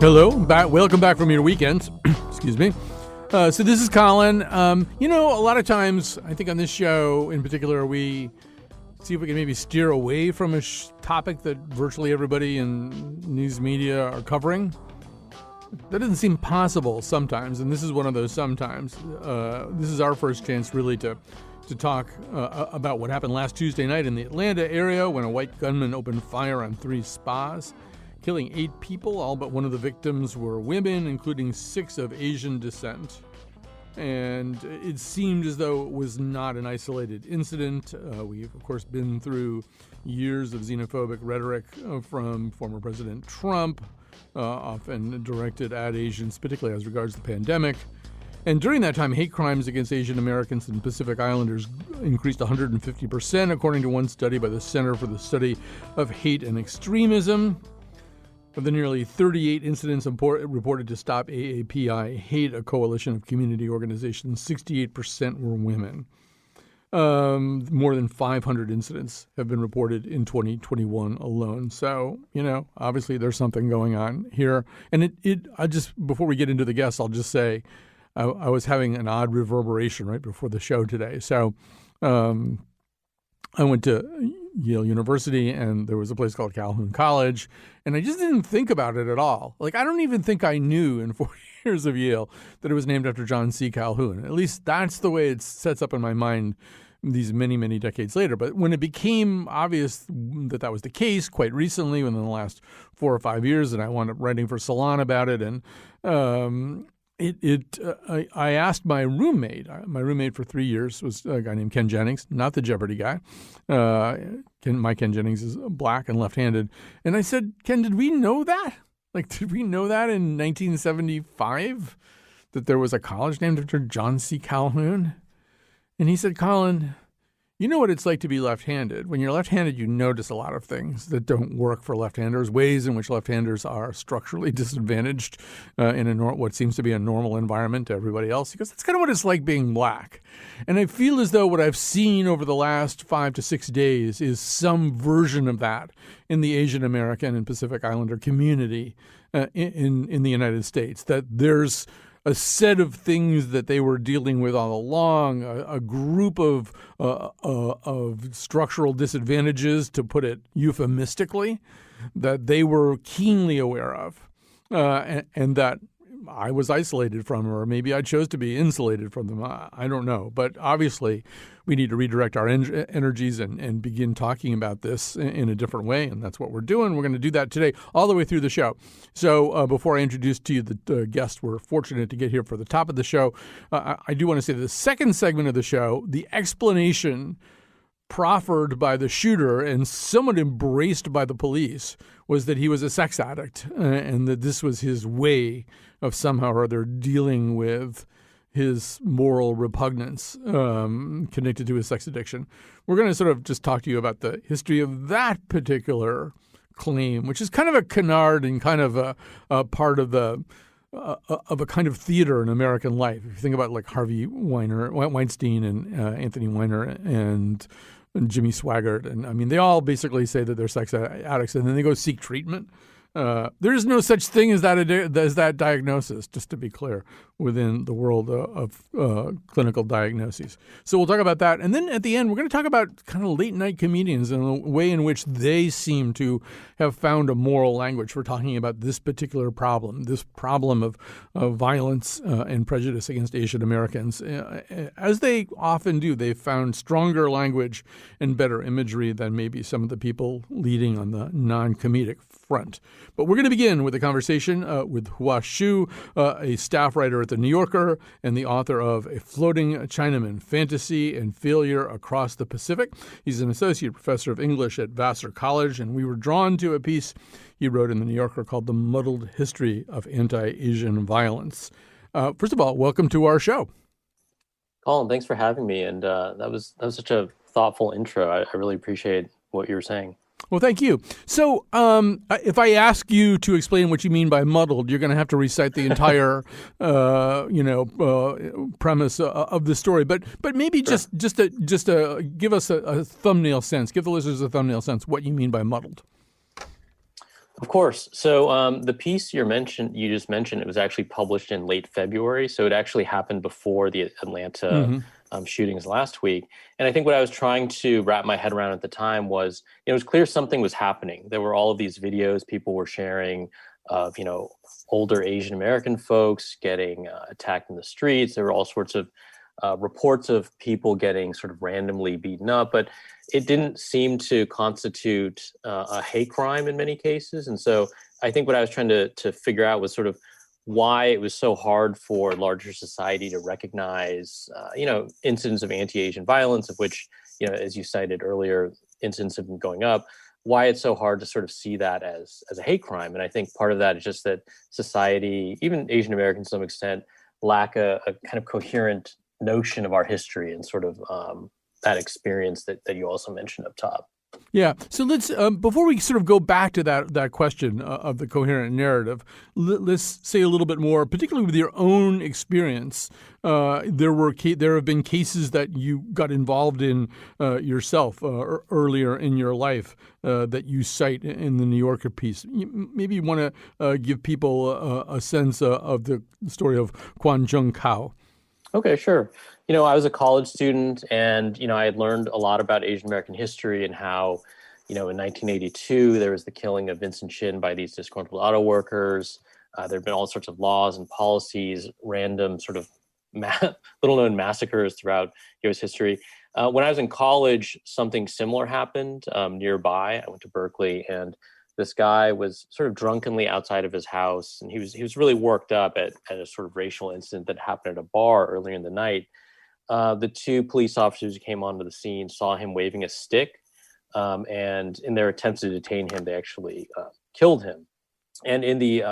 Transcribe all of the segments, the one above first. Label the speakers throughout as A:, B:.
A: Hello, welcome back from your weekend. Excuse me. So this is Colin. A lot of times, I think on this show in particular, we see if we can maybe steer away from a topic that virtually everybody in news media are covering. That doesn't seem possible sometimes, and this is one of those sometimes. This is our first chance really to talk about what happened last Tuesday night in the Atlanta area when a white gunman opened fire on 3 spas, killing 8 people. All but one of the victims were women, including 6 of Asian descent. And it seemed as though it was not an isolated incident. We've, of course, been through years of xenophobic rhetoric from former President Trump, often directed at Asians, particularly as regards the pandemic. And during that time, hate crimes against Asian Americans and Pacific Islanders increased 150%, according to one study by the Center for the Study of Hate and Extremism. Of the nearly 38 incidents reported to Stop AAPI Hate, a coalition of community organizations, 68% were women. More than 500 incidents have been reported in 2021 alone. So, obviously there's something going on here. And I just, before we get into the guests, I'll just say I was having an odd reverberation right before the show today. So I went to Yale University, and there was a place called Calhoun College, and I just didn't think about it at all. Like, I don't even think I knew in 4 years of Yale that it was named after John C. Calhoun. At least that's the way it sets up in my mind these many, many decades later. But when it became obvious that that was the case quite recently, within the last 4 or 5 years, and I wound up writing for Salon about it, and I asked my roommate. My roommate for 3 years was a guy named Ken Jennings, not the Jeopardy guy. Ken Jennings is black and left-handed. And I said, Ken, did we know that? Did we know that in 1975 that there was a college named after John C. Calhoun? And he said, Colin, you know what it's like to be left-handed. When you're left-handed, you notice a lot of things that don't work for left-handers, ways in which left-handers are structurally disadvantaged in what seems to be a normal environment to everybody else. He goes, that's kind of what it's like being black. And I feel as though what I've seen over the last 5 to 6 days is some version of that in the Asian American and Pacific Islander community in the United States, that there's a set of things that they were dealing with all along, a group of structural disadvantages, to put it euphemistically, that they were keenly aware of, and that I was isolated from, or maybe I chose to be insulated from them. I don't know. But obviously, we need to redirect our energies and begin talking about this in a different way, and that's what we're doing. We're going to do that today all the way through the show. So before I introduce to you the guest we're fortunate to get here for the top of the show, I do want to say the second segment of the show, the explanation proffered by the shooter and somewhat embraced by the police, was that he was a sex addict and that this was his way of somehow or other dealing with his moral repugnance connected to his sex addiction. We're going to sort of just talk to you about the history of that particular claim, which is kind of a canard and kind of a part of the of a kind of theater in American life. If you think about like Harvey Weinstein and Anthony Weiner and Jimmy Swaggart, and I mean, they all basically say that they're sex addicts, and then they go seek treatment. There is no such thing as that diagnosis, just to be clear, within the world of clinical diagnoses. So we'll talk about that. And then at the end, we're going to talk about kind of late night comedians and the way in which they seem to have found a moral language for talking about this particular problem, this problem of violence and prejudice against Asian Americans. As they often do, they've found stronger language and better imagery than maybe some of the people leading on the non-comedic front. But we're going to begin with a conversation with Hua Hsu, a staff writer at The New Yorker and the author of A Floating Chinaman, Fantasy and Failure Across the Pacific. He's an associate professor of English at Vassar College, and we were drawn to a piece he wrote in The New Yorker called The Muddled History of Anti-Asian Violence. First of all, welcome to our show.
B: Colin, thanks for having me. And that was such a thoughtful intro. I really appreciate what you were saying.
A: Well, thank you. So if I ask you to explain what you mean by muddled, you're going to have to recite the entire, premise of the story. But maybe
B: Sure.
A: just to give us a thumbnail sense, give the listeners a thumbnail sense what you mean by muddled.
B: Of course. So the piece you just mentioned, it was actually published in late February. So it actually happened before the Atlanta
A: Hmm.
B: shootings last week. And I think what I was trying to wrap my head around at the time was, it was clear something was happening. There were all of these videos people were sharing of, older Asian American folks getting attacked in the streets. There were all sorts of reports of people getting sort of randomly beaten up, but it didn't seem to constitute a hate crime in many cases. And so I think what I was trying to figure out was sort of why it was so hard for larger society to recognize, incidents of anti-Asian violence, of which, as you cited earlier, incidents have been going up. Why it's so hard to sort of see that as a hate crime. And I think part of that is just that society, even Asian Americans to some extent, lack a kind of coherent notion of our history and sort of that experience that you also mentioned up top.
A: Yeah. So let's before we sort of go back to that question of the coherent narrative, let's say a little bit more, particularly with your own experience. There have been cases that you got involved in yourself earlier in your life that you cite in the New Yorker piece. Maybe you want to give people a sense of the story of Kwan Chung Kao.
B: Okay, sure. I was a college student, and I had learned a lot about Asian American history and how, in 1982 there was the killing of Vincent Chin by these disgruntled auto workers. There have been all sorts of laws and policies, random sort of little-known massacres throughout U.S. history. When I was in college, something similar happened nearby. I went to Berkeley, and this guy was sort of drunkenly outside of his house, and he was really worked up at a sort of racial incident that happened at a bar earlier in the night. The two police officers who came onto the scene saw him waving a stick, and in their attempts to detain him, they actually killed him. And in the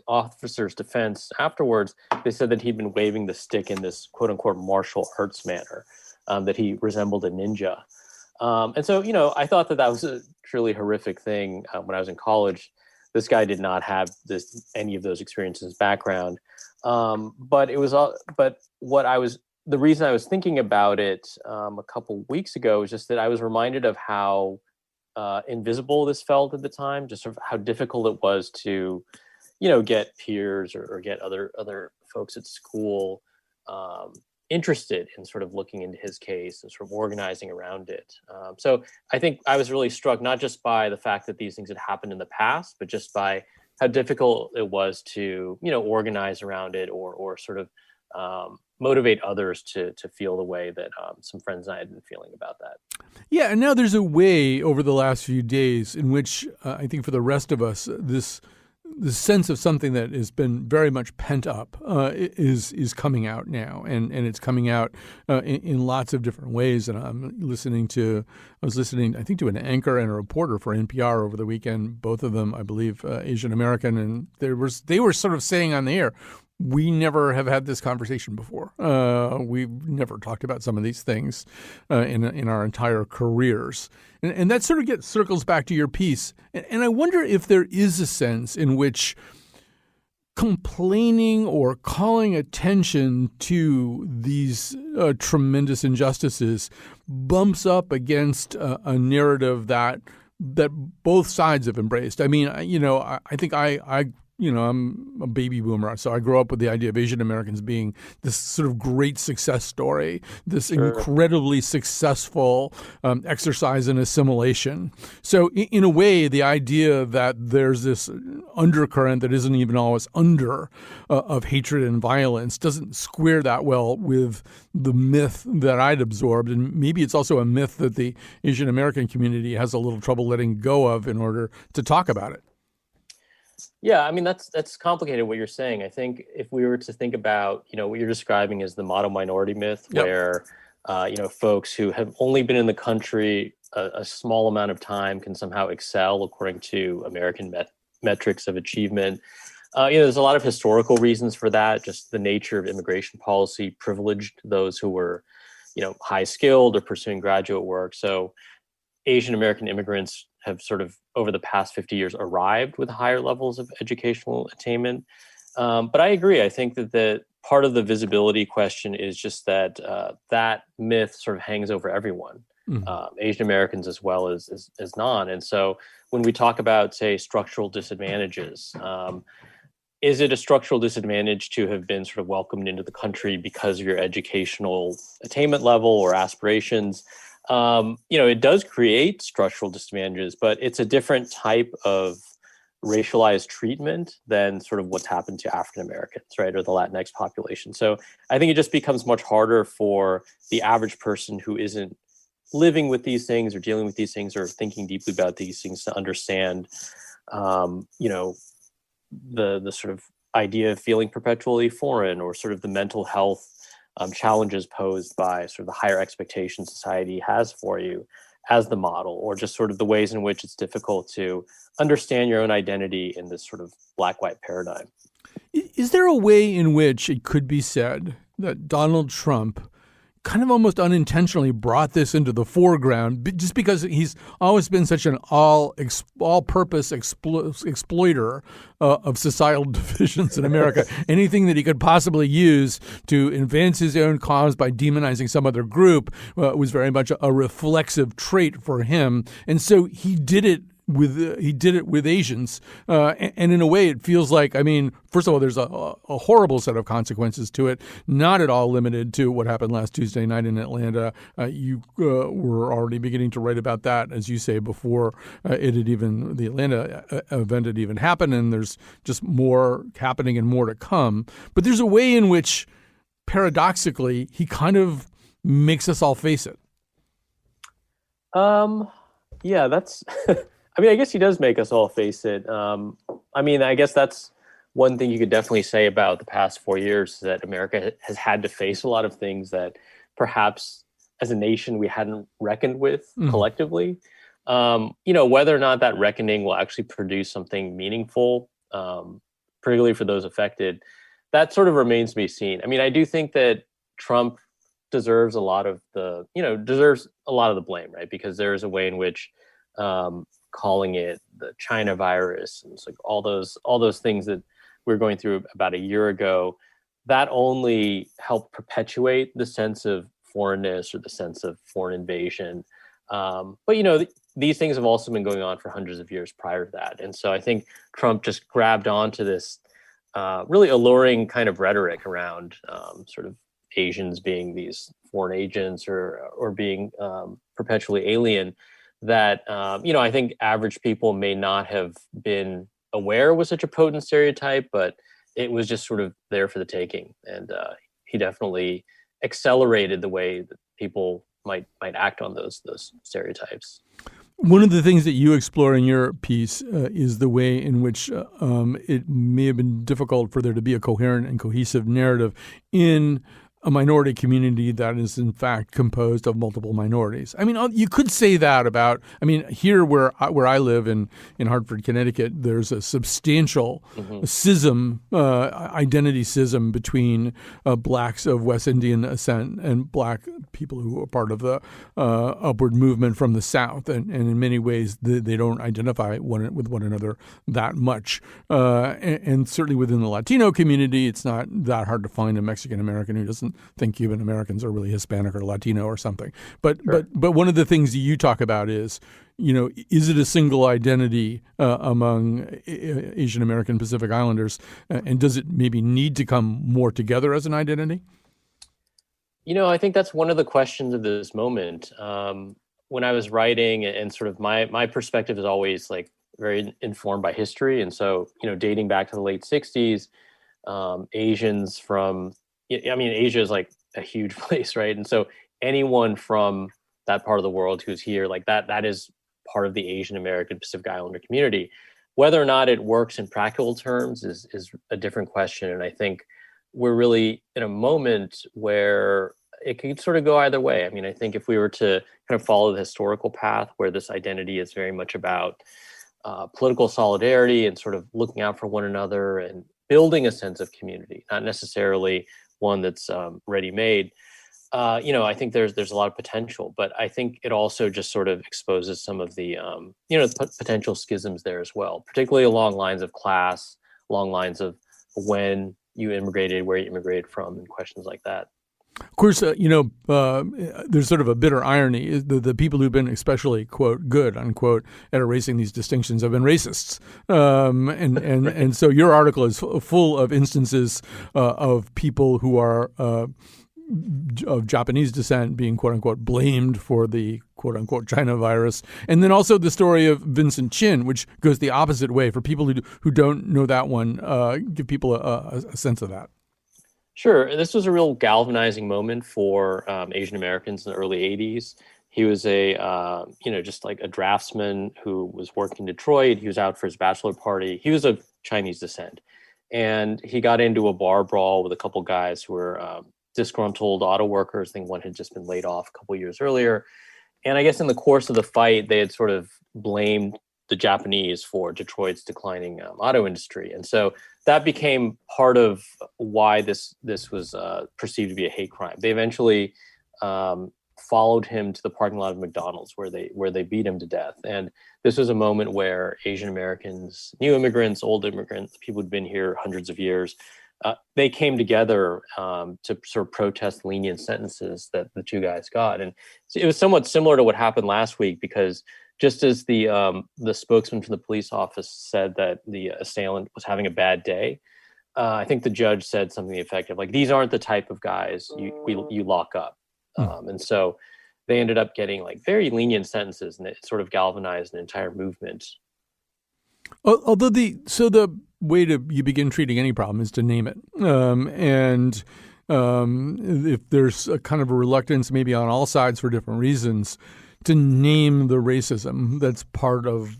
B: officer's defense afterwards, they said that he'd been waving the stick in this quote unquote martial arts manner, that he resembled a ninja. And so, I thought that was a truly horrific thing when I was in college. This guy did not have any of those experiences background. But it was but the reason I was thinking about it a couple weeks ago was just that I was reminded of how invisible this felt at the time, just sort of how difficult it was to, get peers or get other folks at school interested in sort of looking into his case and sort of organizing around it. So I think I was really struck not just by the fact that these things had happened in the past, but just by how difficult it was to, organize around it or sort of motivate others to feel the way that some friends and I had been feeling about that.
A: Yeah, and now there's a way over the last few days in which I think for the rest of us, this sense of something that has been very much pent up is coming out now, and it's coming out in lots of different ways. And I was listening, I think, to an anchor and a reporter for NPR over the weekend, both of them, I believe, Asian American, and they were sort of saying on the air, we never have had this conversation before. We've never talked about some of these things in our entire careers. And that sort of circles back to your piece. And I wonder if there is a sense in which complaining or calling attention to these tremendous injustices bumps up against a narrative that both sides have embraced. I mean, I think I'm a baby boomer, so I grew up with the idea of Asian Americans being this sort of great success story, this incredibly successful exercise in assimilation. So in a way, the idea that there's this undercurrent that isn't even always under of hatred and violence doesn't square that well with the myth that I'd absorbed. And maybe it's also a myth that the Asian American community has a little trouble letting go of in order to talk about it.
B: Yeah, I mean, that's complicated what you're saying. I think if we were to think about, what you're describing as the model minority myth,
A: Yep.
B: where, folks who have only been in the country a small amount of time can somehow excel according to American metrics of achievement. There's a lot of historical reasons for that. Just the nature of immigration policy privileged those who were, high skilled or pursuing graduate work. So Asian American immigrants have sort of over the past 50 years arrived with higher levels of educational attainment. But I agree. I think that part of the visibility question is just that that myth sort of hangs over everyone. Asian Americans as well as non. And so when we talk about, say, structural disadvantages, is it a structural disadvantage to have been sort of welcomed into the country because of your educational attainment level or aspirations? It does create structural disadvantages, but it's a different type of racialized treatment than sort of what's happened to African Americans, right, or the Latinx population. So I think it just becomes much harder for the average person who isn't living with these things or dealing with these things or thinking deeply about these things to understand, the sort of idea of feeling perpetually foreign, or sort of the mental health challenges posed by sort of the higher expectations society has for you as the model, or just sort of the ways in which it's difficult to understand your own identity in this sort of black-white paradigm.
A: Is there a way in which it could be said that Donald Trump kind of almost unintentionally brought this into the foreground just because he's always been such an all-purpose exploiter of societal divisions in America? Anything that he could possibly use to advance his own cause by demonizing some other group was very much a reflexive trait for him. And so he did it with Asians, and in a way, it feels like, I mean, first of all, there's a horrible set of consequences to it, not at all limited to what happened last Tuesday night in Atlanta. You were already beginning to write about that, as you say, before the Atlanta event had even happened, and there's just more happening and more to come. But there's a way in which, paradoxically, he kind of makes us all face it.
B: Yeah, that's. I mean, I guess he does make us all face it. I guess that's one thing you could definitely say about the past 4 years, that America has had to face a lot of things that perhaps as a nation we hadn't reckoned with collectively. Whether or not that reckoning will actually produce something meaningful, particularly for those affected, that sort of remains to be seen. I mean, I do think that Trump deserves a lot of the blame, right? Because there is a way in which calling it the China virus, and it's like all those things that we were going through about a year ago, that only helped perpetuate the sense of foreignness or the sense of foreign invasion. But these things have also been going on for hundreds of years prior to that. And so I think Trump just grabbed onto this really alluring kind of rhetoric around sort of Asians being these foreign agents or being perpetually alien, that I think average people may not have been aware was such a potent stereotype, but it was just sort of there for the taking. And he definitely accelerated the way that people might act on those stereotypes.
A: One of the things that you explore in your piece is the way in which it may have been difficult for there to be a coherent and cohesive narrative in a minority community that is in fact composed of multiple minorities. I mean, you could say that about, here where I live in Hartford, Connecticut, there's a substantial schism, identity schism between blacks of West Indian descent and black people who are part of the upward movement from the South. And in many ways, they don't identify with one another that much. And certainly within the Latino community, it's not that hard to find a Mexican American who doesn't think Cuban Americans are really Hispanic or Latino or something. But sure. but one of the things that you talk about is, is it a single identity among Asian American Pacific Islanders, and does it maybe need to come more together as an identity?
B: I think that's one of the questions of this moment. When I was writing, and sort of my perspective is always like very informed by history, and so dating back to the late 60s, Asians from Asia is like a huge place, right? And so anyone from that part of the world who's here, like that is part of the Asian American Pacific Islander community. Whether or not it works in practical terms is a different question. And I think we're really in a moment where it could sort of go either way. I mean, I think if we were to kind of follow the historical path where this identity is very much about political solidarity and sort of looking out for one another and building a sense of community, not necessarily one that's ready-made, I think there's a lot of potential, but I think it also just sort of exposes some of the potential schisms there as well, particularly along lines of class, along lines of when you immigrated, where you immigrated from, and questions like that.
A: Of course, there's sort of a bitter irony. The people who've been especially, quote, good, unquote, at erasing these distinctions have been racists. And so your article is full of instances of people who are of Japanese descent being, quote unquote, blamed for the, quote unquote, China virus. And then also the story of Vincent Chin, which goes the opposite way. For people who don't know that one, give people a sense of that.
B: Sure. This was a real galvanizing moment for Asian Americans in the early 80s. He was just like a draftsman who was working in Detroit. He was out for his bachelor party. He was of Chinese descent. And he got into a bar brawl with a couple guys who were disgruntled auto workers. I think one had just been laid off a couple years earlier. And I guess in the course of the fight, they had sort of blamed the Japanese for Detroit's declining auto industry. And so that became part of why this was perceived to be a hate crime. They eventually followed him to the parking lot of McDonald's where they beat him to death. And this was a moment where Asian Americans, new immigrants, old immigrants, people who'd been here hundreds of years, they came together to sort of protest lenient sentences that the two guys got. And it was somewhat similar to what happened last week, because just as the spokesman from the police office said that the assailant was having a bad day, I think the judge said something effective like, "These aren't the type of guys you lock up." And so they ended up getting like very lenient sentences, and it sort of galvanized an entire movement.
A: Although the way you begin treating any problem is to name it, and if there's a kind of a reluctance, maybe on all sides for different reasons, to name the racism that's part of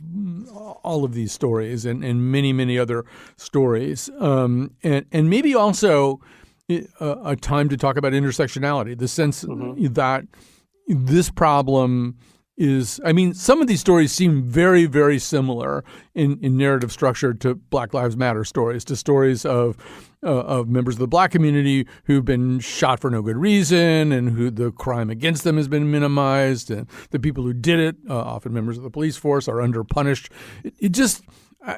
A: all of these stories and many, many other stories. And maybe also a time to talk about intersectionality, the sense that this problem is, I mean, some of these stories seem very, very similar in narrative structure to Black Lives Matter stories, to stories of members of the Black community who've been shot for no good reason and who the crime against them has been minimized, and the people who did it, often members of the police force, are under-punished. It just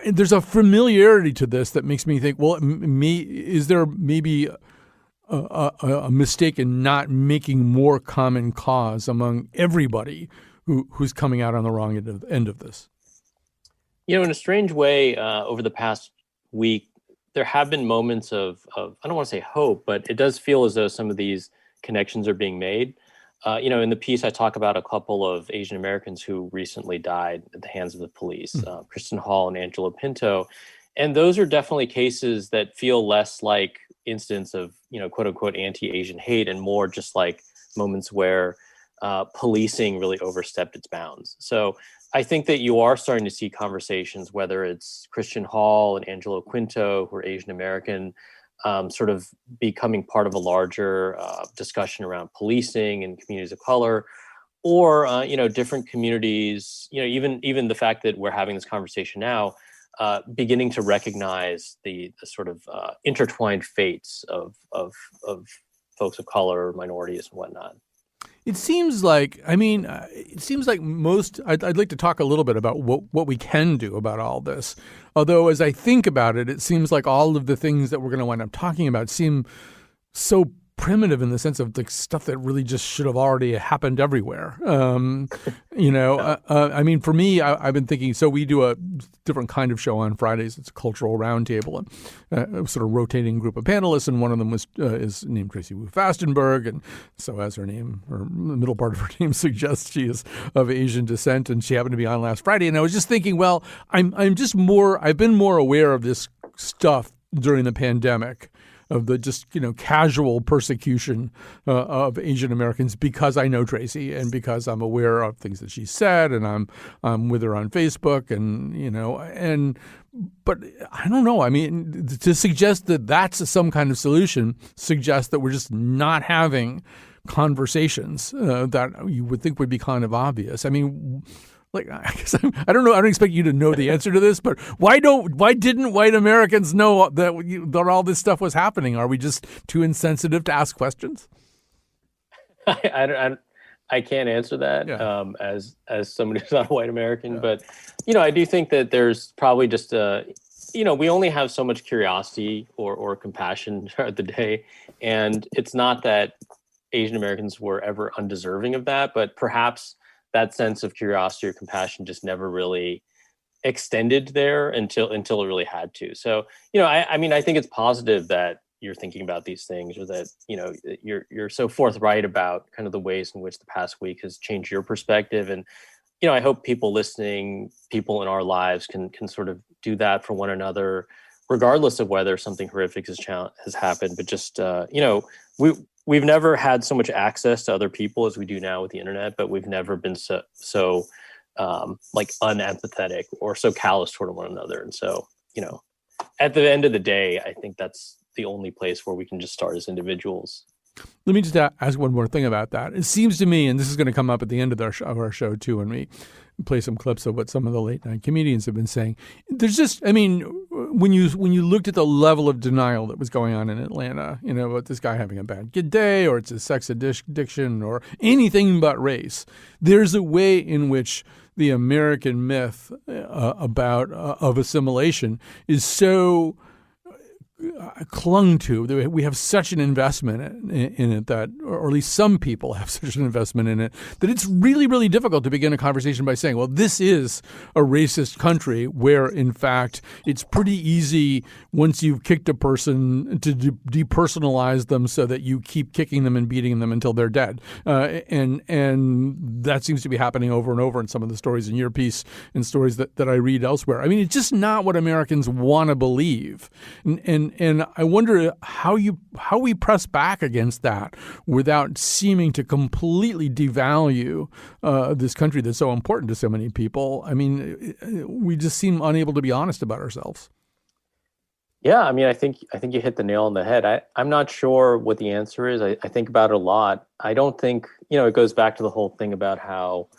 A: there's a familiarity to this that makes me think, well, is there maybe a mistake in not making more common cause among everybody who's coming out on the wrong end of this?
B: In a strange way, over the past week, there have been moments of I don't want to say hope, but it does feel as though some of these connections are being made. In the piece, I talk about a couple of Asian Americans who recently died at the hands of the police, Kristen Hall and Angelo Pinto. And those are definitely cases that feel less like incidents of, quote unquote, anti-Asian hate, and more just like moments where policing really overstepped its bounds. So I think that you are starting to see conversations, whether it's Christian Hall and Angelo Quinto, who are Asian American, sort of becoming part of a larger discussion around policing and communities of color, or different communities. Even the fact that we're having this conversation now, beginning to recognize the sort of intertwined fates of folks of color, minorities, and whatnot.
A: It seems like, most, I'd like to talk a little bit about what we can do about all this. Although as I think about it, it seems like all of the things that we're going to wind up talking about seem so primitive in the sense of the stuff that really just should have already happened everywhere. For me, I've been thinking, so we do a different kind of show on Fridays. It's a cultural roundtable, and sort of rotating group of panelists, and one of them is named Tracy Wu Fastenberg, and so as her name, or the middle part of her name suggests, she is of Asian descent, and she happened to be on last Friday. And I was just thinking, well, I've been more aware of this stuff during the pandemic, of the just, casual persecution of Asian Americans, because I know Tracy and because I'm aware of things that she said, and I'm with her on Facebook, but I don't know. I mean, to suggest that that's some kind of solution suggests that we're just not having conversations that you would think would be kind of obvious. I mean, I guess I don't know. I don't expect you to know the answer to this, but why didn't white Americans know that all this stuff was happening? Are we just too insensitive to ask questions?
B: I can't answer that,
A: yeah.
B: As somebody who's not a white American, yeah. But I do think that there's probably just we only have so much curiosity or compassion throughout the day, and it's not that Asian Americans were ever undeserving of that, but perhaps that sense of curiosity or compassion just never really extended there until it really had to. So, I mean, I think it's positive that you're thinking about these things, or that, you're so forthright about kind of the ways in which the past week has changed your perspective. And, I hope people listening, people in our lives can sort of do that for one another, regardless of whether something horrific has happened. But just, we've never had so much access to other people as we do now with the internet, but we've never been so like unempathetic or so callous toward one another. And so, at the end of the day, I think that's the only place where we can just start as individuals.
A: Let me just ask one more thing about that. It seems to me, and this is going to come up at the end of our show too, when we play some clips of what some of the late night comedians have been saying. There's just, I mean, when you looked at the level of denial that was going on in Atlanta, about this guy having a bad day, or it's a sex addiction, or anything but race, there's a way in which the American myth of assimilation is so clung to. We have such an investment in it that, or at least some people have such an investment in it, that it's really, really difficult to begin a conversation by saying, well, this is a racist country where, in fact, it's pretty easy once you've kicked a person to depersonalize them so that you keep kicking them and beating them until they're dead. And that seems to be happening over and over in some of the stories in your piece and stories that I read elsewhere. I mean, it's just not what Americans want to believe. And I wonder how we press back against that without seeming to completely devalue this country that's so important to so many people. I mean, we just seem unable to be honest about ourselves.
B: Yeah, I mean, I think you hit the nail on the head. I'm not sure what the answer is. I think about it a lot. I don't think, it goes back to the whole thing about how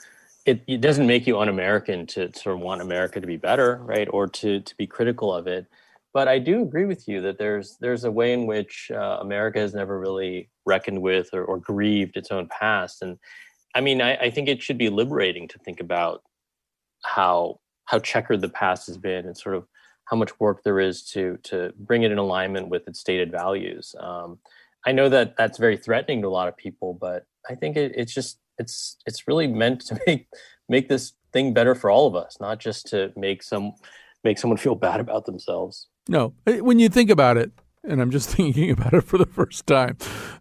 B: it doesn't make you un-American to sort of want America to be better, right? Or to be critical of it. But I do agree with you that there's a way in which America has never really reckoned with or grieved its own past. And I mean, I think it should be liberating to think about how checkered the past has been, and sort of how much work there is to bring it in alignment with its stated values. I know that that's very threatening to a lot of people, but I think it's really meant to make this thing better for all of us, not just to make someone feel bad about themselves.
A: No, when you think about it, and I'm just thinking about it for the first time,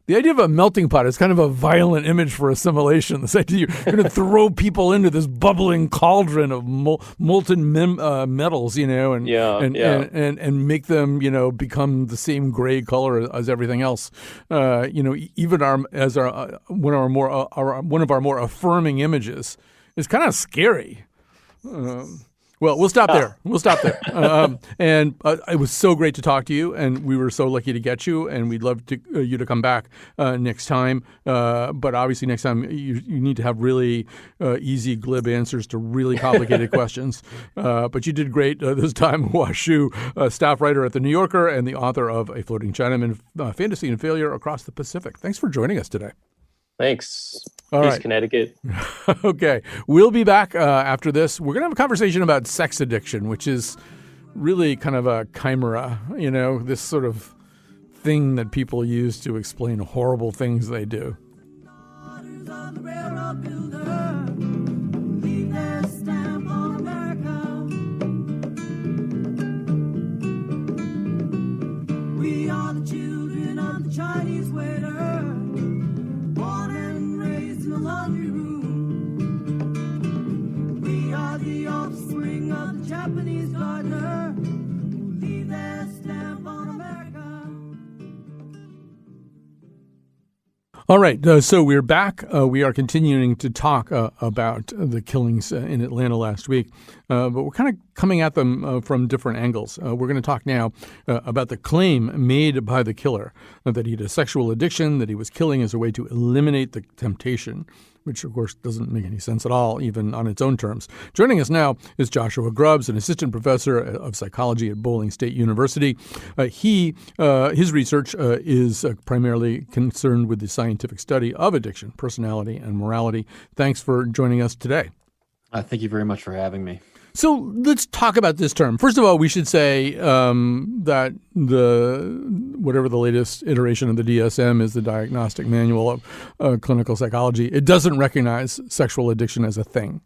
A: the idea of a melting pot is kind of a violent image for assimilation. This idea you're going to throw people into this bubbling cauldron of molten metals, and make them, become the same gray color as everything else. Even one of our more affirming images is kind of scary. Well, we'll stop there. And it was so great to talk to you, and we were so lucky to get you, and we'd love you to come back next time. But obviously next time you need to have really easy, glib answers to really complicated questions. But you did great this time. Hua Hsu, staff writer at The New Yorker and the author of A Floating Chinaman, Fantasy and Failure Across the Pacific. Thanks for joining us today.
B: Thanks.
A: All
B: Peace,
A: right.
B: Connecticut.
A: Okay. We'll be back after this. We're going to have a conversation about sex addiction, which is really kind of a chimera, this sort of thing that people use to explain horrible things they do. We are the children of the Chinese waiter. Japanese gardener who leave their stamp on America. All right, so we're back. We are continuing to talk about the killings in Atlanta last week, but we're kind of coming at them from different angles. We're going to talk now about the claim made by the killer that he had a sexual addiction, that he was killing as a way to eliminate the temptation, which, of course, doesn't make any sense at all, even on its own terms. Joining us now is Joshua Grubbs, an assistant professor of psychology at Bowling State University. His research is primarily concerned with the scientific study of addiction, personality, and morality. Thanks for joining us today.
C: Thank you very much for having me.
A: So let's talk about this term. First of all, we should say that whatever the latest iteration of the DSM is, the Diagnostic Manual of Clinical Psychology, it doesn't recognize sexual addiction as a thing.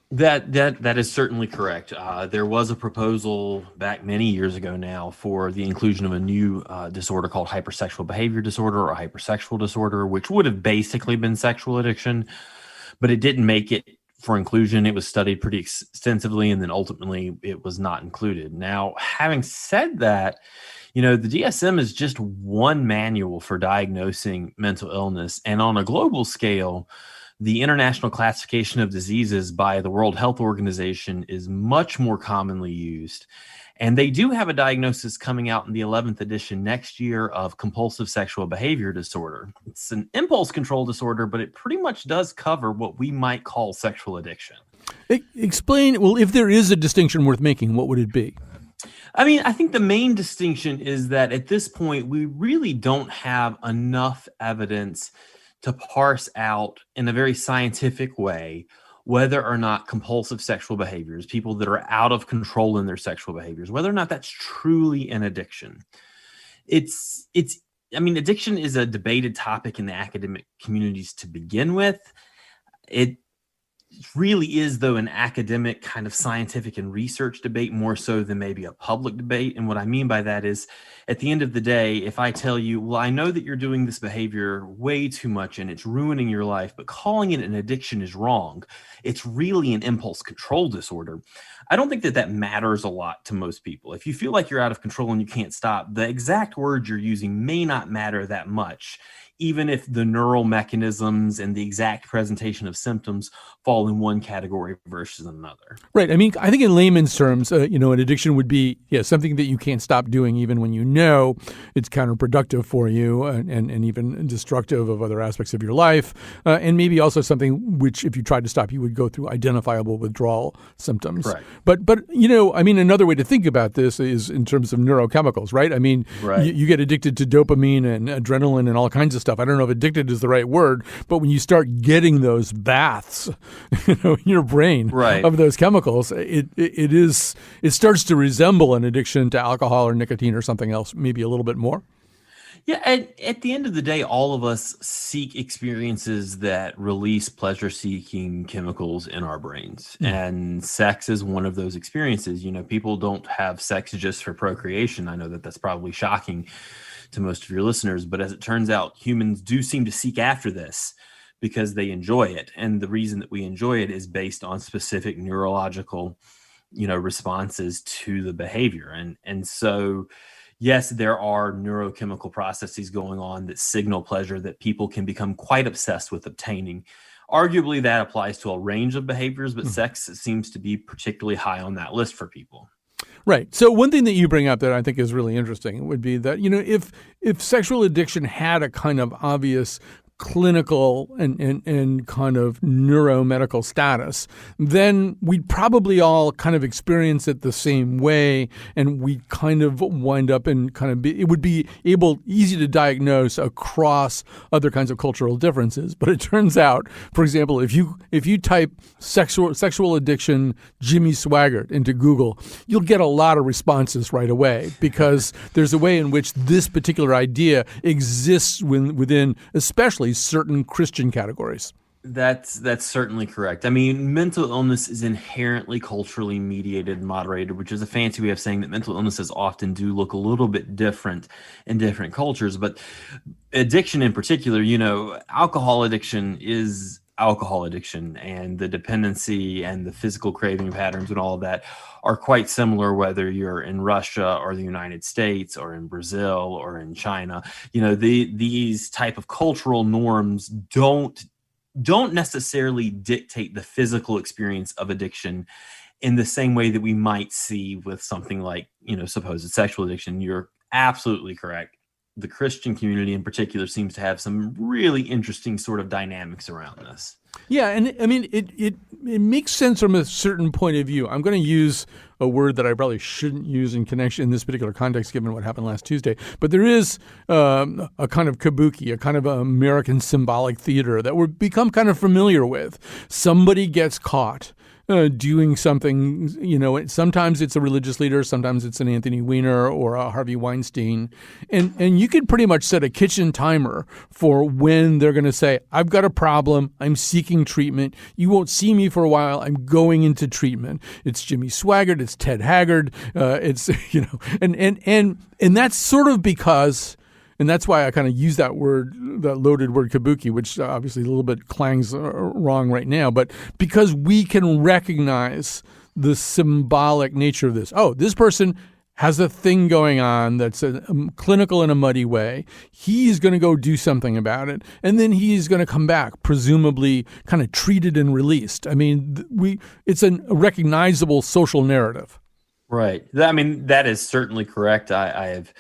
C: That is certainly correct. There was a proposal back many years ago now for the inclusion of a new disorder called hypersexual behavior disorder or hypersexual disorder, which would have basically been sexual addiction, but it didn't make it for inclusion. It was studied pretty extensively, and then ultimately it was not included. Now, having said that, the DSM is just one manual for diagnosing mental illness, and on a global scale, the International Classification of Diseases by the World Health Organization is much more commonly used. And they do have a diagnosis coming out in the 11th edition next year of compulsive sexual behavior disorder. It's an impulse control disorder, but it pretty much does cover what we might call sexual addiction.
A: Explain, well, if there is a distinction worth making, what would it be?
C: I think the main distinction is that at this point, we really don't have enough evidence to parse out in a very scientific way whether or not compulsive sexual behaviors, people that are out of control in their sexual behaviors, whether or not that's truly an addiction. Addiction is a debated topic in the academic communities to begin with. It really is, though, an academic kind of scientific and research debate more so than maybe a public debate. And what I mean by that is, at the end of the day, if I tell you, well, I know that you're doing this behavior way too much and it's ruining your life, but calling it an addiction is wrong. It's really an impulse control disorder. I don't think that matters a lot to most people. If you feel like you're out of control and you can't stop, the exact words you're using may not matter that much, even if the neural mechanisms and the exact presentation of symptoms fall in one category versus another.
A: Right. I think in layman's terms, an addiction would be something that you can't stop doing even when you know it's counterproductive for you and even destructive of other aspects of your life. And maybe also something which, if you tried to stop, you would go through identifiable withdrawal symptoms.
C: Right.
A: But another way to think about this is in terms of neurochemicals, right?
C: Right.
A: You get addicted to dopamine and adrenaline and all kinds of stuff. I don't know if addicted is the right word, but when you start getting those baths, in your brain of those chemicals, it starts to resemble an addiction to alcohol or nicotine or something else, maybe a little bit more.
C: Yeah, at the end of the day, all of us seek experiences that release pleasure-seeking chemicals in our brains. And sex is one of those experiences. People don't have sex just for procreation. I know that that's probably shocking to most of your listeners, but as it turns out, humans do seem to seek after this because they enjoy it. And the reason that we enjoy it is based on specific neurological, responses to the behavior. And so, yes, there are neurochemical processes going on that signal pleasure that people can become quite obsessed with obtaining. Arguably, that applies to a range of behaviors, but sex seems to be particularly high on that list for people.
A: Right. So one thing that you bring up that I think is really interesting would be that, if sexual addiction had a kind of obvious clinical and kind of neuromedical status, then we'd probably all kind of experience it the same way, and we kind of wind up in it would be easy to diagnose across other kinds of cultural differences. But it turns out, for example, if you type sexual addiction Jimmy Swaggart into Google, you'll get a lot of responses right away, because there's a way in which this particular idea exists within especially certain Christian categories.
C: That's certainly correct. Mental illness is inherently culturally mediated and moderated, which is a fancy way of saying that mental illnesses often do look a little bit different in different cultures. But addiction in particular, alcohol addiction is alcohol addiction, and the dependency and the physical craving patterns and all of that are quite similar, whether you're in Russia or the United States or in Brazil or in China. These type of cultural norms don't necessarily dictate the physical experience of addiction in the same way that we might see with something like, supposed sexual addiction. You're absolutely correct. The Christian community in particular seems to have some really interesting sort of dynamics around this.
A: Yeah, and it makes sense from a certain point of view. I'm going to use a word that I probably shouldn't use in this particular context, given what happened last Tuesday. But there is a kind of kabuki, a kind of American symbolic theater that we've become kind of familiar with. Somebody gets caught doing something, sometimes it's a religious leader, sometimes it's an Anthony Weiner or a Harvey Weinstein. And you can pretty much set a kitchen timer for when they're going to say, I've got a problem, I'm seeking treatment, you won't see me for a while, I'm going into treatment. It's Jimmy Swaggart, it's Ted Haggard, it's, and that's sort of because, and that's why I kind of use that word, that loaded word kabuki, which obviously a little bit clangs wrong right now, but because we can recognize the symbolic nature of this. Oh, this person has a thing going on that's clinical in a muddy way. He's going to go do something about it, and then he's going to come back, presumably kind of treated and released. I mean, it's a recognizable social narrative.
C: Right. I mean, that is certainly correct. I have...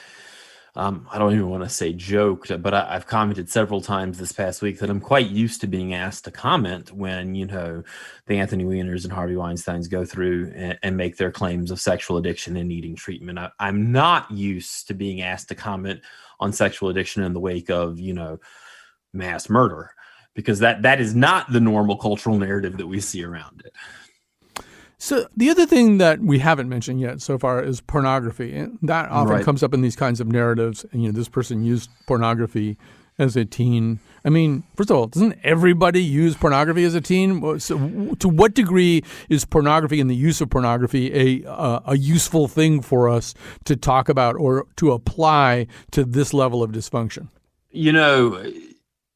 C: I don't even want to say joked, but I've commented several times this past week that I'm quite used to being asked to comment when, the Anthony Weiners and Harvey Weinsteins go through and make their claims of sexual addiction and needing treatment. I'm not used to being asked to comment on sexual addiction in the wake of, mass murder, because that is not the normal cultural narrative that we see around it.
A: So the other thing that we haven't mentioned yet so far is pornography. And that often comes up in these kinds of narratives. And, this person used pornography as a teen. I mean, first of all, doesn't everybody use pornography as a teen? So to what degree is pornography and the use of pornography a useful thing for us to talk about or to apply to this level of dysfunction?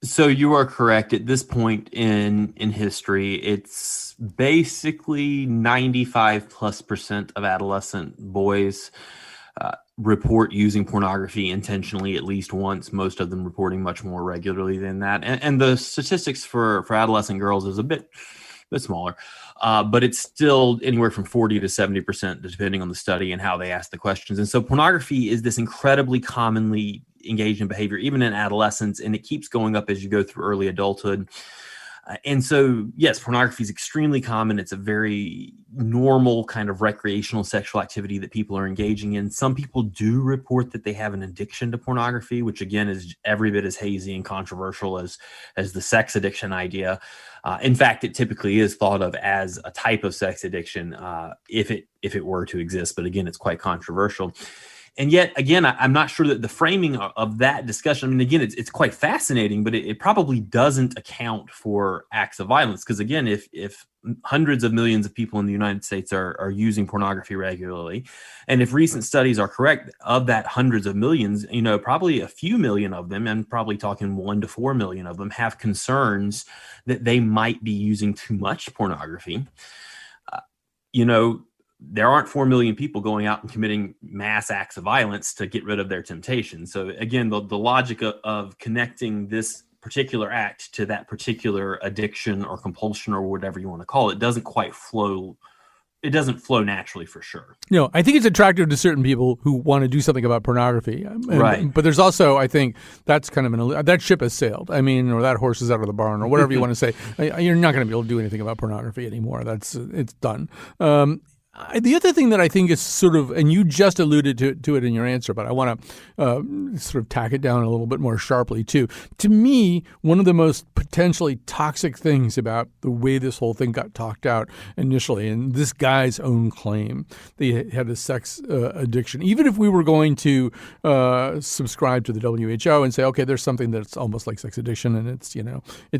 C: So you are correct. At this point in history, it's basically 95+% of adolescent boys report using pornography intentionally at least once, most of them reporting much more regularly than that. And the statistics for adolescent girls is a bit smaller, but it's still anywhere from 40 to 70%, depending on the study and how they ask the questions. And so pornography is this incredibly commonly engaged in behavior, even in adolescence, and it keeps going up as you go through early adulthood. And so, yes, pornography is extremely common. It's a very normal kind of recreational sexual activity that people are engaging in. Some people do report that they have an addiction to pornography, which again is every bit as hazy and controversial as the sex addiction idea. In fact, it typically is thought of as a type of sex addiction if it were to exist. But again, it's quite controversial. And yet, again, I'm not sure that the framing of that discussion, I mean, again, it's quite fascinating, but it probably doesn't account for acts of violence. Because again, if hundreds of millions of people in the United States are using pornography regularly, and if recent studies are correct, of that hundreds of millions, probably a few million of them, and probably talking 1 to 4 million of them, have concerns that they might be using too much pornography. There aren't 4 million people going out and committing mass acts of violence to get rid of their temptation. So again, the logic of connecting this particular act to that particular addiction or compulsion or whatever you want to call it doesn't quite flow. It doesn't flow naturally, for sure.
A: I think it's attractive to certain people who want to do something about pornography.
C: Right.
A: But there's also, I think, that's kind of that ship has sailed. I mean, or that horse is out of the barn, or whatever you want to say. You're not going to be able to do anything about pornography anymore. It's done. The other thing that I think is sort of, and you just alluded to it in your answer, but I want to sort of tack it down a little bit more sharply too. To me, one of the most potentially toxic things about the way this whole thing got talked out initially, and this guy's own claim that he had a sex addiction, even if we were going to subscribe to the WHO and say, okay, there's something that's almost like sex addiction and it's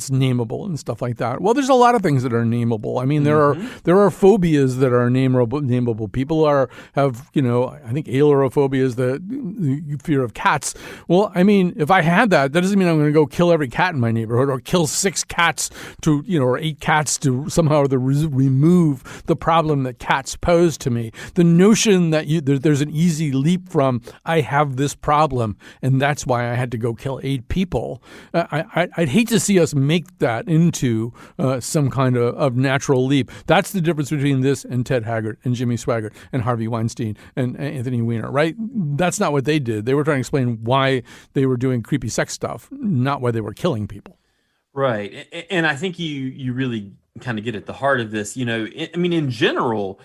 A: nameable and stuff like that. Well, there's a lot of things that are nameable. I mean, there are phobias that are nameable. People have I think ailurophobia is the fear of cats. Well, I mean, if I had that doesn't mean I'm going to go kill every cat in my neighborhood or kill 6 cats or 8 cats to somehow remove the problem that cats pose to me. The notion that there's an easy leap from I have this problem and that's why I had to go kill 8 people. I'd hate to see us make that into some kind of natural leap. That's the difference between this and Ted Haggard and Jimmy Swaggart and Harvey Weinstein and Anthony Weiner, right? That's not what they did. They were trying to explain why they were doing creepy sex stuff, not why they were killing people.
C: Right. And I think you really kind of get at the heart of this. In general,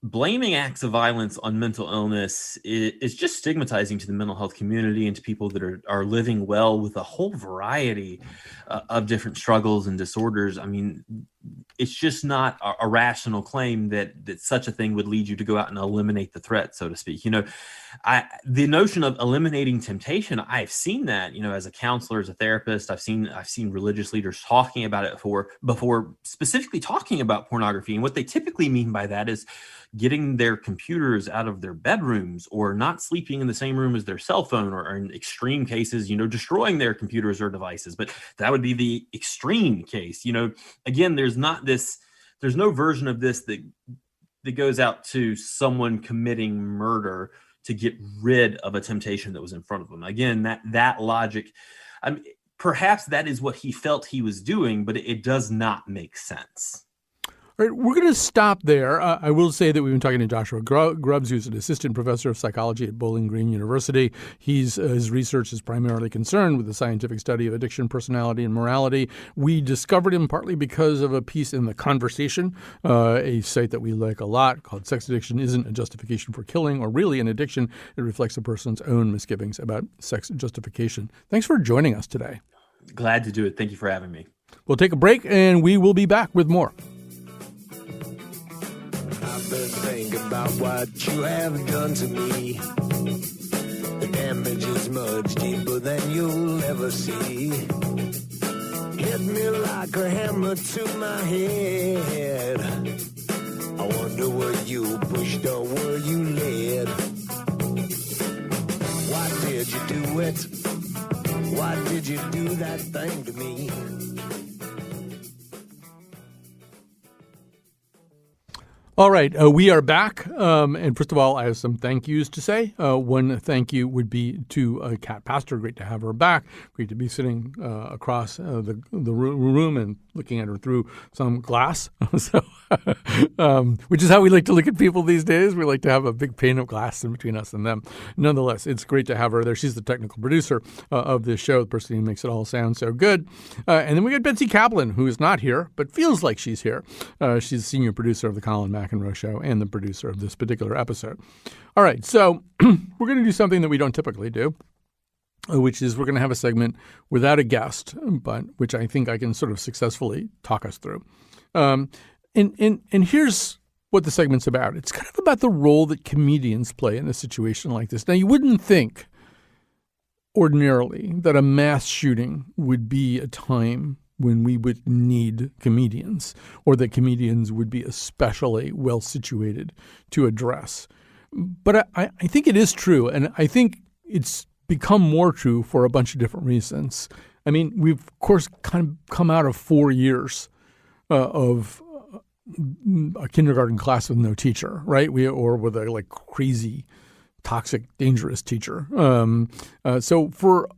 C: blaming acts of violence on mental illness is just stigmatizing to the mental health community and to people that are living well with a whole variety of different struggles and disorders. I mean, it's just not a rational claim that such a thing would lead you to go out and eliminate the threat, so to speak. The notion of eliminating temptation, I've seen that, as a counselor, as a therapist. I've seen religious leaders talking about it before specifically talking about pornography. And what they typically mean by that is getting their computers out of their bedrooms, or not sleeping in the same room as their cell phone, or in extreme cases, destroying their computers or devices. But that would be the extreme case. Again, there's no version of this that goes out to someone committing murder to get rid of a temptation that was in front of them. Again, that logic, perhaps that is what he felt he was doing, but it does not make sense.
A: All right, we're going to stop there. I will say that we've been talking to Joshua Grubbs, who's an assistant professor of psychology at Bowling Green University. His research is primarily concerned with the scientific study of addiction, personality, and morality. We discovered him partly because of a piece in The Conversation, a site that we like a lot, called Sex Addiction Isn't a Justification for Killing, or Really an Addiction. It reflects a person's own misgivings about sex justification. Thanks for joining us today.
C: Glad to do it. Thank you for having me.
A: We'll take a break, and we will be back with more.
D: Think about what you have done to me. The damage is much deeper than you'll ever see. Hit me like a hammer to my head. I wonder were you pushed or were you led? Why did you do it? Why did you do that thing to me?
A: All right, we are back. And first of all, I have some thank yous to say. One thank you would be to Kat Pastor. Great to have her back. Great to be sitting across the room and looking at her through some glass. Which is how we like to look at people these days. We like to have a big pane of glass in between us and them. Nonetheless, it's great to have her there. She's the technical producer of this show, the person who makes it all sound so good. And then we got Betsy Kaplan, who is not here, but feels like she's here. She's the senior producer of the Colin McEnroe Show and the producer of this particular episode. All right, so we're going to do something that we don't typically do, which is we're going to have a segment without a guest, but which I think I can sort of successfully talk us through. And here's what the segment's about. It's kind of about the role that comedians play in a situation like this. Now, you wouldn't think ordinarily that a mass shooting would be a time when we would need comedians, or that comedians would be especially well situated to address. But I think it is true, and I think it's become more true for a bunch of different reasons. I mean, we've, of course, kind of come out of 4 years of a kindergarten class with no teacher, right? Or with a crazy, toxic, dangerous teacher. So for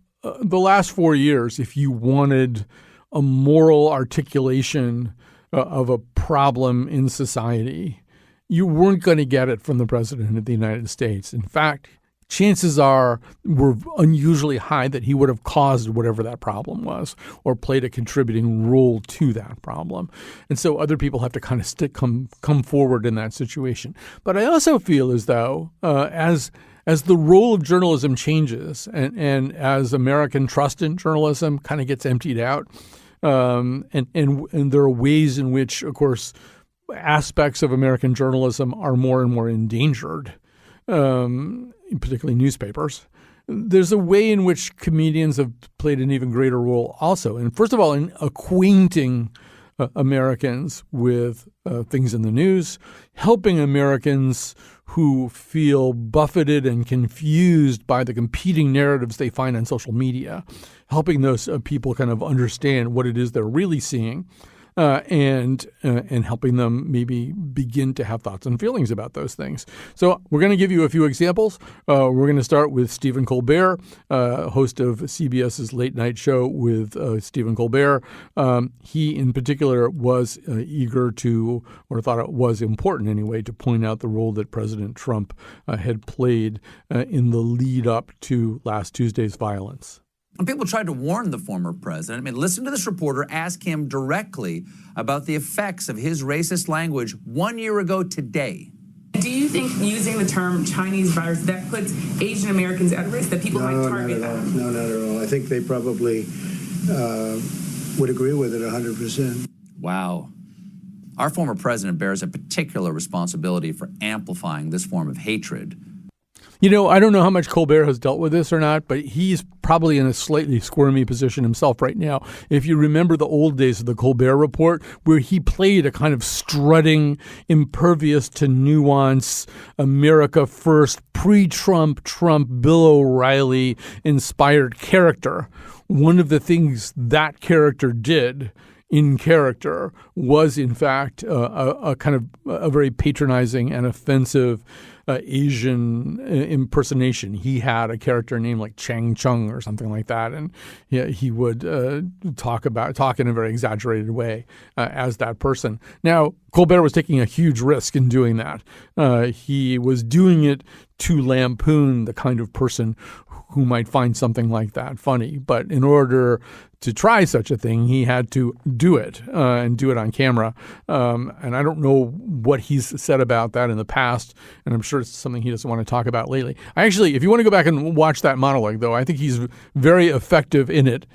A: the last 4 years, if you wanted a moral articulation of a problem in society, you weren't going to get it from the president of the United States. In fact, chances were unusually high that he would have caused whatever that problem was, or played a contributing role to that problem. And so other people have to kind of come forward in that situation. But I also feel as though as the role of journalism changes and as American trust in journalism kind of gets emptied out, and there are ways in which, of course, aspects of American journalism are more and more endangered, particularly newspapers. There's a way in which comedians have played an even greater role also. And first of all, in acquainting Americans with things in the news, helping Americans who feel buffeted and confused by the competing narratives they find on social media, helping those people kind of understand what it is they're really seeing, and helping them maybe begin to have thoughts and feelings about those things. So we're going to give you a few examples. We're going to start with Stephen Colbert, host of CBS's Late Night Show with Stephen Colbert. He in particular was eager to, or thought it was important anyway, to point out the role that President Trump had played in the lead up to last Tuesday's violence.
E: And people tried to warn the former president. I mean, listen to this reporter ask him directly about the effects of his racist language 1 year ago today.
F: Do you think using the term Chinese virus, that puts Asian Americans at risk, that people might target them?
G: No, not at all. I think they probably would agree with it 100%.
E: Wow. Our former president bears a particular responsibility for amplifying this form of hatred.
A: You know, I don't know how much Colbert has dealt with this or not, but he's probably in a slightly squirmy position himself right now. If you remember the old days of the Colbert Report, where he played a kind of strutting, impervious to nuance, America first, pre-Trump, Bill O'Reilly inspired character, one of the things that character did in character was, in fact, a kind of a very patronizing and offensive Asian impersonation. He had a character named like Chang Chung or something like that, and he would talk in a very exaggerated way as that person. Now, Colbert was taking a huge risk in doing that. He was doing it to lampoon the kind of person who might find something like that funny. But in order to try such a thing, he had to do it and do it on camera. And I don't know what he's said about that in the past, and I'm sure it's something he doesn't want to talk about lately. If you want to go back and watch that monologue, though, I think he's very effective in it.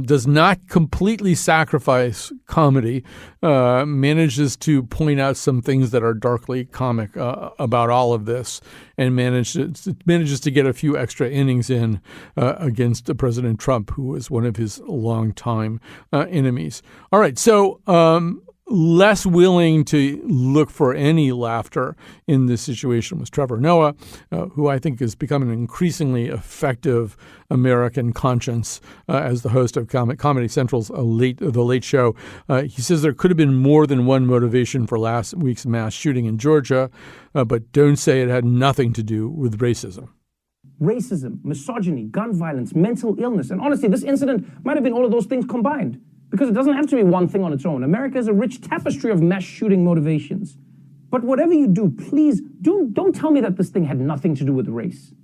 A: Does not completely sacrifice comedy, manages to point out some things that are darkly comic about all of this, and manages to get a few extra innings in against President Trump, who was one of his longtime enemies. All right, so less willing to look for any laughter in this situation was Trevor Noah, who I think has become an increasingly effective American conscience as the host of Comedy Central's The Late Show. He says there could have been more than one motivation for last week's mass shooting in Georgia, but don't say it had nothing to do with racism.
G: Racism, misogyny, gun violence, mental illness. And honestly, this incident might have been all of those things combined, because it doesn't have to be one thing on its own. America is a rich tapestry of mass shooting motivations. But whatever you do, please don't tell me that this thing had nothing to do with race.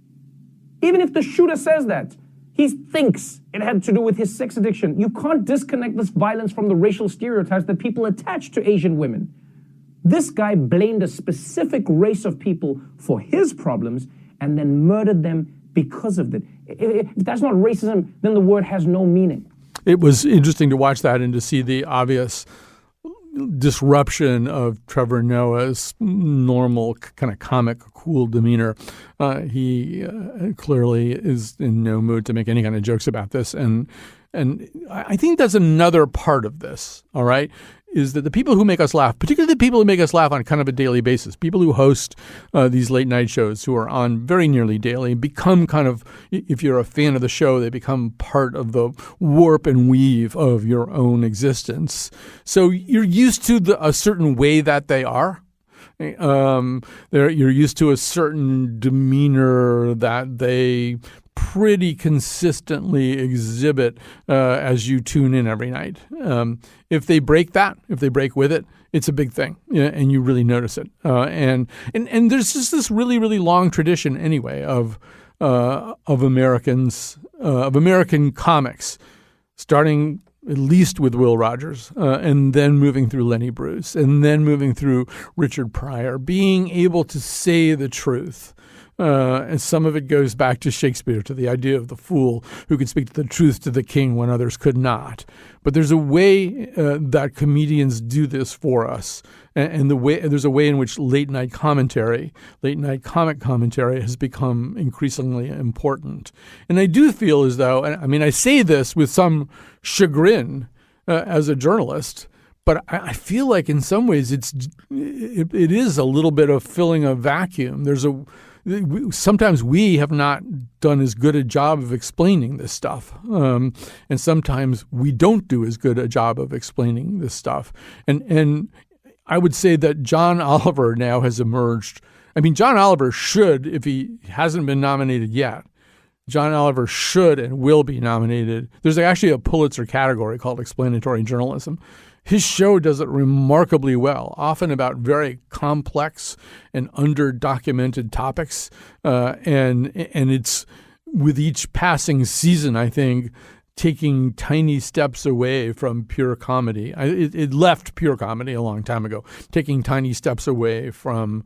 G: Even if the shooter says that, he thinks it had to do with his sex addiction. You can't disconnect this violence from the racial stereotypes that people attach to Asian women. This guy blamed a specific race of people for his problems and then murdered them because of it. If that's not racism, then the word has no meaning.
A: It was interesting to watch that and to see the obvious disruption of Trevor Noah's normal kind of comic, cool demeanor. He clearly is in no mood to make any kind of jokes about this. And I think that's another part of this, all right, is that the people who make us laugh, particularly the people who make us laugh on kind of a daily basis, people who host these late night shows who are on very nearly daily, become kind of, if you're a fan of the show, they become part of the warp and weave of your own existence. So you're used to a certain way that they are. You're used to a certain demeanor that they pretty consistently exhibit as you tune in every night. If they break with it, it's a big thing, and you really notice it. And there's just this really, really long tradition anyway of Americans, of American comics, starting at least with Will Rogers, and then moving through Lenny Bruce, and then moving through Richard Pryor, being able to say the truth. And some of it goes back to Shakespeare, to the idea of the fool who could speak the truth to the king when others could not. But there's a way that comedians do this for us. And there's a way in which late night comic commentary has become increasingly important. And I do feel as though, I say this with some chagrin as a journalist, but I feel like in some ways it is a little bit of filling a vacuum. Sometimes we have not done as good a job of explaining this stuff. And sometimes we don't do as good a job of explaining this stuff. And I would say that John Oliver now has emerged. I mean, John Oliver should, if he hasn't been nominated yet, John Oliver should and will be nominated. There's actually a Pulitzer category called explanatory journalism. His show does it remarkably well, often about very complex and under-documented topics. And it's with each passing season, I think, taking tiny steps away from pure comedy. It left pure comedy a long time ago, taking tiny steps away from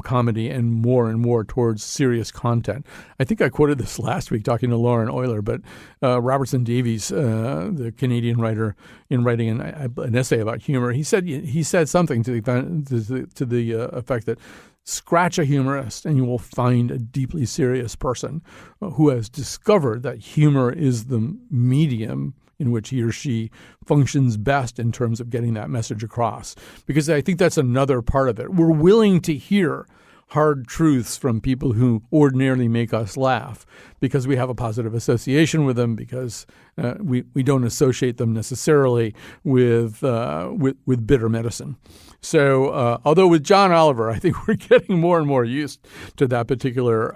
A: comedy and more towards serious content. I think I quoted this last week talking to Lauren Euler, but Robertson Davies, the Canadian writer, in writing an essay about humor, he said something to the effect that scratch a humorist and you will find a deeply serious person who has discovered that humor is the medium in which he or she functions best in terms of getting that message across. Because I think that's another part of it. We're willing to hear hard truths from people who ordinarily make us laugh because we have a positive association with them, because we don't associate them necessarily with bitter medicine. So, although with John Oliver, I think we're getting more and more used to that particular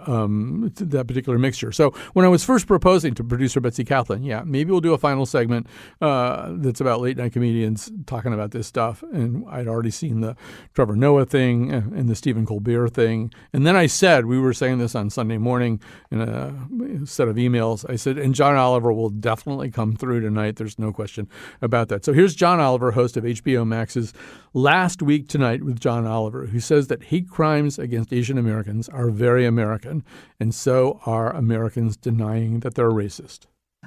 A: mixture. So, when I was first proposing to producer Betsy Kaplan, maybe we'll do a final segment that's about late night comedians talking about this stuff. And I'd already seen the Trevor Noah thing and the Stephen Colbert thing. And then I said, we were saying this on Sunday morning in a set of emails. I said, and John Oliver will definitely come through tonight. There's no question about that. So here's John Oliver, host of HBO Max's Last Week Tonight with John Oliver, who says that hate crimes against Asian Americans are very American, and so are Americans denying that they're racist.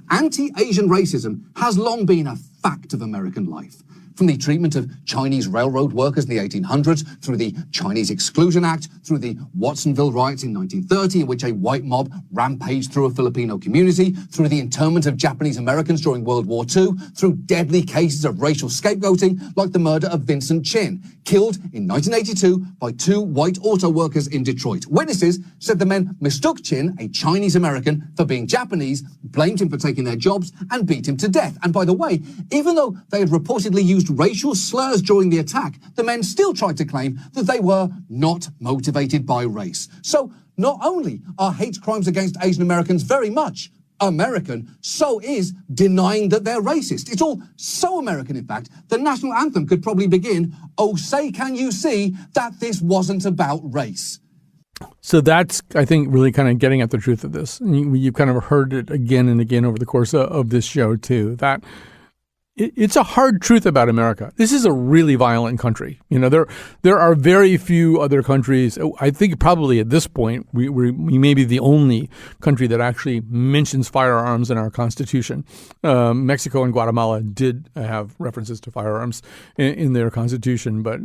H: Anti-Asian racism has long been a fact of American life. From the treatment of Chinese railroad workers in the 1800s, through the Chinese Exclusion Act, through the Watsonville riots in 1930, in which a white mob rampaged through a Filipino community, through the internment of Japanese Americans during World War II, through deadly cases of racial scapegoating, like the murder of Vincent Chin, killed in 1982 by 2 white auto workers in Detroit. Witnesses said the men mistook Chin, a Chinese American, for being Japanese, blamed him for taking their jobs, and beat him to death. And by the way, even though they had reportedly used racial slurs during the attack, the men still tried to claim that they were not motivated by race. So not only are hate crimes against Asian Americans very much American, so is denying that they're racist. It's all so American, in fact, the national anthem could probably begin, "Oh, say can you see that this wasn't about race."
A: So that's, I think, really kind of getting at the truth of this. And you've kind of heard it again and again over the course of this show, too, that it's a hard truth about America. This is a really violent country. You know, there are very few other countries. I think probably at this point we may be the only country that actually mentions firearms in our Constitution. Mexico and Guatemala did have references to firearms in their Constitution, but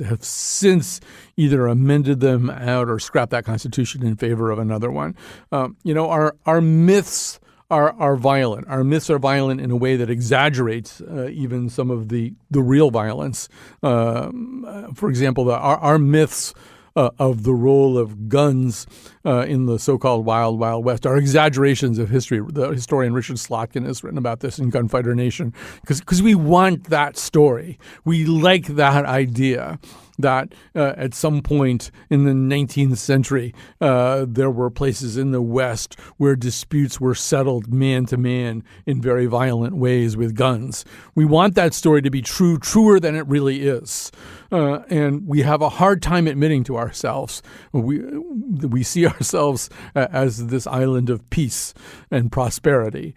A: have since either amended them out or scrapped that Constitution in favor of another one. Our myths are violent. Our myths are violent in a way that exaggerates even some of the real violence. For example, our myths of the role of guns in the so-called Wild Wild West are exaggerations of history. The historian Richard Slotkin has written about this in Gunfighter Nation because we want that story. We like that idea that at some point in the 19th century, there were places in the West where disputes were settled man to man in very violent ways with guns. We want that story to be truer than it really is. And we have a hard time admitting to ourselves. We see ourselves as this island of peace and prosperity.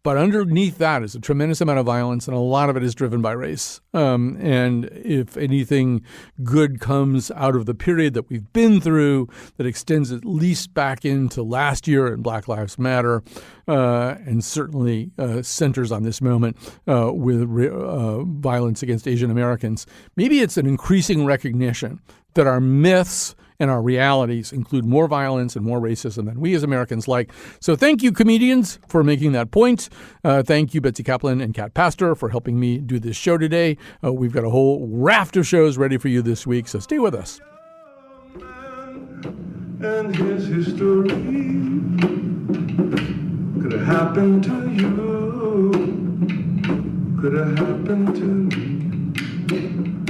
A: But underneath that is a tremendous amount of violence, and a lot of it is driven by race. And if anything good comes out of the period that we've been through that extends at least back into last year in Black Lives Matter, and certainly centers on this moment with violence against Asian Americans, maybe it's an increasing recognition that our myths and our realities include more violence and more racism than we as Americans like. So thank you, comedians, for making that point. Thank you, Betsy Kaplan and Kat Pastor, for helping me do this show today. We've got a whole raft of shows ready for you this week, so stay with us.
I: And his history could have happened to you, could have happened to me.